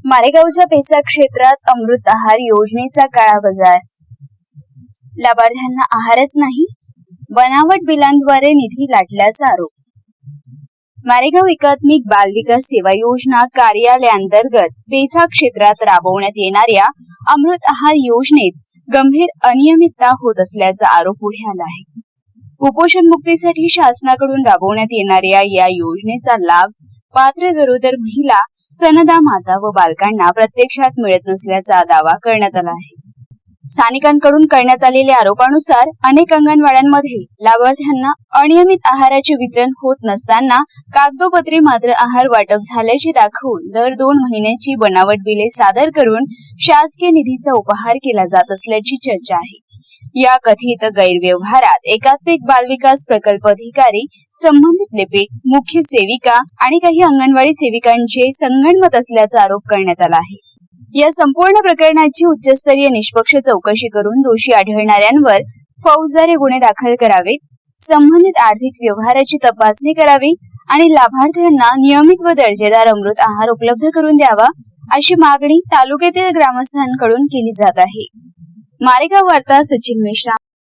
मारेगावच्या PESA क्षेत्रात अमृत आहार योजनेचा काळा बाजार. लाभार्थ्यांना आहारच नाही, बनावट बिलांद्वारे निधी लाटल्याचा आरोप. मारेगाव एकात्मिक बाल विकास सेवा योजना कार्यालयांतर्गत पेसा क्षेत्रात राबवण्यात येणाऱ्या अमृत आहार योजनेत गंभीर अनियमितता होत असल्याचा आरोप पुढे आला आहे. कुपोषण मुक्तीसाठी शासनाकडून राबवण्यात येणाऱ्या या योजनेचा लाभ पात्र गरोदर महिला, स्तनदा माता व बालकांना प्रत्यक्षात मिळत नसल्याचा दावा करण्यात आला आहे. स्थानिकांकडून करण्यात आलेल्या आरोपानुसार अनेक अंगणवाड्यांमध्ये लाभार्थ्यांना अनियमित आहाराचे वितरण होत नसताना कागदोपत्री मात्र आहार वाटप झाल्याचे दाखवून दर 2 महिन्यांची बनावट बिले सादर करून शासकीय निधीचा उपहार केला जात असल्याची चर्चा आहे. या कथित गैरव्यवहारात एकात्मिक बाल विकास प्रकल्प अधिकारी, संबंधित लिपिक, मुख्य सेविका आणि काही अंगणवाडी सेविकांचे संगनमत असल्याचा आरोप करण्यात आला आहे. या संपूर्ण प्रकरणाची उच्चस्तरीय निष्पक्ष चौकशी करून दोषी आढळणाऱ्यांवर फौजदारी गुन्हे दाखल करावेत, संबंधित आर्थिक व्यवहाराची तपासणी करावी आणि लाभार्थ्यांना नियमित व दर्जेदार अमृत आहार उपलब्ध करून द्यावा, अशी मागणी तालुक्यातील ग्रामस्थांकडून केली जात आहे. मारेगाव वार्ता, सचिन मिश्रा.